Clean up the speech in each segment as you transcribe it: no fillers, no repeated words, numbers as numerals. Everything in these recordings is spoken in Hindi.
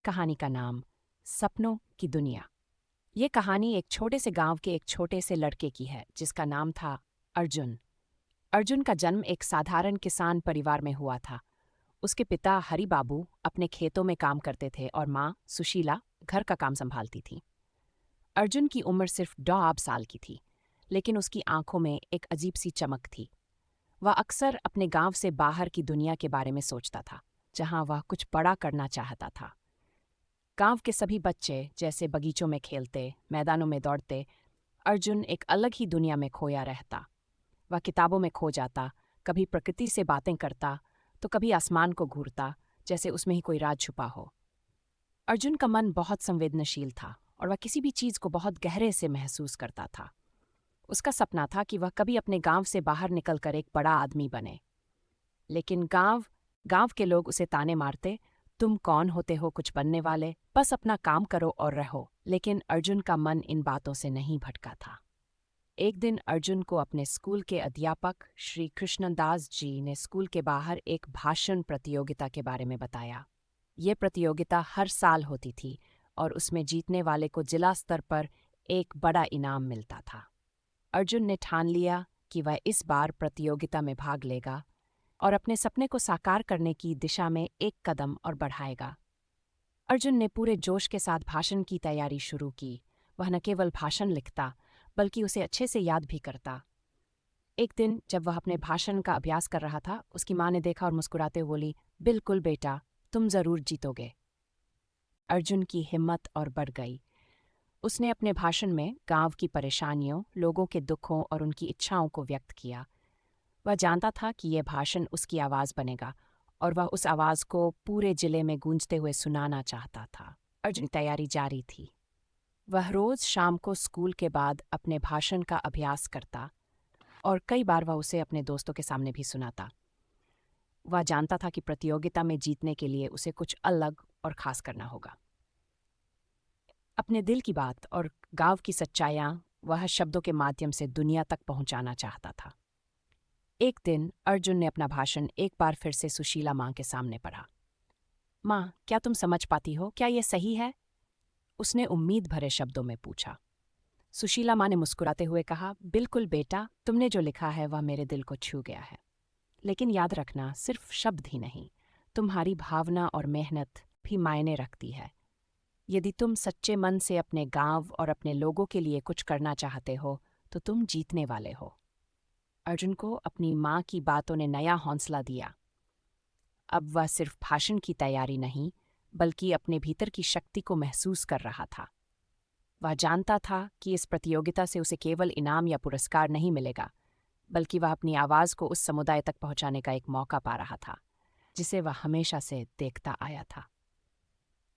कहानी का नाम सपनों की दुनिया। ये कहानी एक छोटे से गांव के एक छोटे से लड़के की है जिसका नाम था अर्जुन। अर्जुन का जन्म एक साधारण किसान परिवार में हुआ था। उसके पिता हरि बाबू अपने खेतों में काम करते थे और माँ सुशीला घर का काम संभालती थी। अर्जुन की उम्र सिर्फ 2 साल की थी, लेकिन उसकी आंखों में एक अजीब सी चमक थी। वह अक्सर अपने गांव से बाहर की दुनिया के बारे में सोचता था, जहां वह कुछ बड़ा करना चाहता था। गांव के सभी बच्चे जैसे बगीचों में खेलते, मैदानों में दौड़ते, अर्जुन एक अलग ही दुनिया में खोया रहता। वह किताबों में खो जाता, कभी प्रकृति से बातें करता, तो कभी आसमान को घूरता, जैसे उसमें ही कोई राज छुपा हो। अर्जुन का मन बहुत संवेदनशील था और वह किसी भी चीज को बहुत गहरे से महसूस करता था। उसका सपना था कि वह कभी अपने गांव से बाहर निकलकर एक बड़ा आदमी बने। लेकिन गांव गांव के लोग उसे ताने मारते, तुम कौन होते हो कुछ बनने वाले, बस अपना काम करो और रहो। लेकिन अर्जुन का मन इन बातों से नहीं भटका था। एक दिन अर्जुन को अपने स्कूल के अध्यापक श्री कृष्णदास जी ने स्कूल के बाहर एक भाषण प्रतियोगिता के बारे में बताया। ये प्रतियोगिता हर साल होती थी और उसमें जीतने वाले को जिला स्तर पर एक बड़ा इनाम मिलता था। अर्जुन ने ठान लिया कि वह इस बार प्रतियोगिता में भाग लेगा और अपने सपने को साकार करने की दिशा में एक कदम और बढ़ाएगा। अर्जुन ने पूरे जोश के साथ भाषण की तैयारी शुरू की। वह न केवल भाषण लिखता, बल्कि उसे अच्छे से याद भी करता। एक दिन जब वह अपने भाषण का अभ्यास कर रहा था, उसकी माँ ने देखा और मुस्कुराते हुए बोली, बिल्कुल बेटा, तुम जरूर जीतोगे। अर्जुन की हिम्मत और बढ़ गई। उसने अपने भाषण में गांव की परेशानियों, लोगों के दुखों और उनकी इच्छाओं को व्यक्त किया। वह जानता था कि यह भाषण उसकी आवाज़ बनेगा और वह उस आवाज़ को पूरे जिले में गूंजते हुए सुनाना चाहता था। अर्जुन की तैयारी जारी थी। वह रोज़ शाम को स्कूल के बाद अपने भाषण का अभ्यास करता और कई बार वह उसे अपने दोस्तों के सामने भी सुनाता। वह जानता था कि प्रतियोगिता में जीतने के लिए उसे कुछ अलग और ख़ास करना होगा। अपने दिल की बात और गांव की सच्चाइयाँ वह शब्दों के माध्यम से दुनिया तक पहुंचाना चाहता था। एक दिन अर्जुन ने अपना भाषण एक बार फिर से सुशीला माँ के सामने पढ़ा। माँ, क्या तुम समझ पाती हो? क्या ये सही है? उसने उम्मीद भरे शब्दों में पूछा। सुशीला माँ ने मुस्कुराते हुए कहा, बिल्कुल बेटा, तुमने जो लिखा है वह मेरे दिल को छू गया है। लेकिन याद रखना, सिर्फ शब्द ही नहीं, तुम्हारी भावना और मेहनत भी मायने रखती है। यदि तुम सच्चे मन से अपने गांव और अपने लोगों के लिए कुछ करना चाहते हो, तो तुम जीतने वाले हो। अर्जुन को अपनी माँ की बातों ने नया हौसला दिया। अब वह सिर्फ भाषण की तैयारी नहीं, बल्कि अपने भीतर की शक्ति को महसूस कर रहा था। वह जानता था कि इस प्रतियोगिता से उसे केवल इनाम या पुरस्कार नहीं मिलेगा, बल्कि वह अपनी आवाज़ को उस समुदाय तक पहुंचाने का एक मौका पा रहा था, जिसे वह हमेशा से देखता आया था।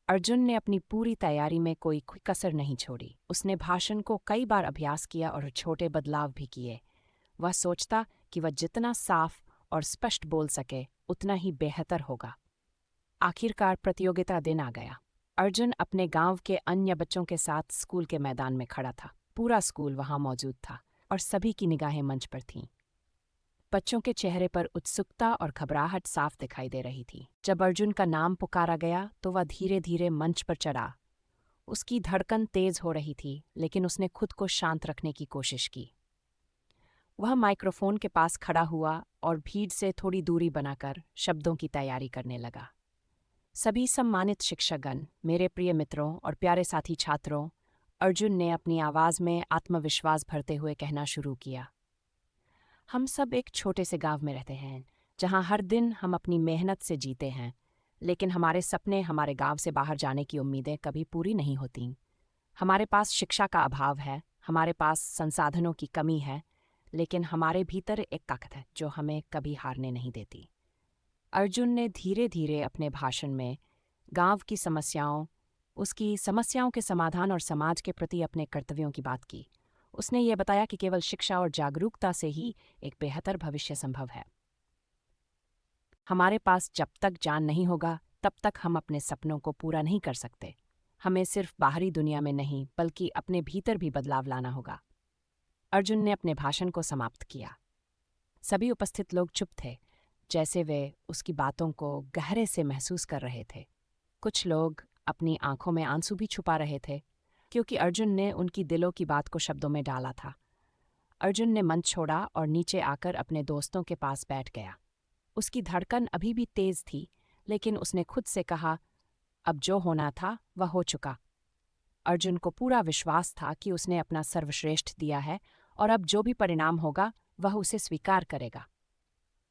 अर्जुन ने अपनी पूरी तैयारी में कोई कसर नहीं छोड़ी। उसने भाषण को कई बार अभ्यास किया और छोटे बदलाव भी किए। वह सोचता कि वह जितना साफ और स्पष्ट बोल सके, उतना ही बेहतर होगा। आखिरकार प्रतियोगिता दिन आ गया। अर्जुन अपने गांव के अन्य बच्चों के साथ स्कूल के मैदान में खड़ा था। पूरा स्कूल वहां मौजूद था और सभी की निगाहें मंच पर थीं। बच्चों के चेहरे पर उत्सुकता और घबराहट साफ दिखाई दे रही थी। जब अर्जुन का नाम पुकारा गया तो वह धीरे धीरे मंच पर चढ़ा। उसकी धड़कन तेज हो रही थी, लेकिन उसने खुद को शांत रखने की कोशिश की। वह माइक्रोफोन के पास खड़ा हुआ और भीड़ से थोड़ी दूरी बनाकर शब्दों की तैयारी करने लगा। सभी सम्मानित शिक्षकगण, मेरे प्रिय मित्रों और प्यारे साथी छात्रों, अर्जुन ने अपनी आवाज़ में आत्मविश्वास भरते हुए कहना शुरू किया। हम सब एक छोटे से गांव में रहते हैं, जहां हर दिन हम अपनी मेहनत से जीते हैं, लेकिन हमारे सपने, हमारे गांव से बाहर जाने की उम्मीदें कभी पूरी नहीं होतीं। हमारे पास शिक्षा का अभाव है, हमारे पास संसाधनों की कमी है, लेकिन हमारे भीतर एक ताकत है जो हमें कभी हारने नहीं देती। अर्जुन ने धीरे धीरे अपने भाषण में गांव की समस्याओं, उसकी समस्याओं के समाधान और समाज के प्रति अपने कर्तव्यों की बात की। उसने ये बताया कि केवल शिक्षा और जागरूकता से ही एक बेहतर भविष्य संभव है। हमारे पास जब तक ज्ञान नहीं होगा, तब तक हम अपने सपनों को पूरा नहीं कर सकते। हमें सिर्फ बाहरी दुनिया में नहीं, बल्कि अपने भीतर भी बदलाव लाना होगा। अर्जुन ने अपने भाषण को समाप्त किया। सभी उपस्थित लोग चुप थे, जैसे वे उसकी बातों को गहरे से महसूस कर रहे थे। कुछ लोग अपनी आंखों में आंसू भी छुपा रहे थे, क्योंकि अर्जुन ने उनकी दिलों की बात को शब्दों में डाला था। अर्जुन ने मंच छोड़ा और नीचे आकर अपने दोस्तों के पास बैठ गया। उसकी धड़कन अभी भी तेज थी, लेकिन उसने खुद से कहा, अब जो होना था वह हो चुका। अर्जुन को पूरा विश्वास था कि उसने अपना सर्वश्रेष्ठ दिया है और अब जो भी परिणाम होगा वह उसे स्वीकार करेगा।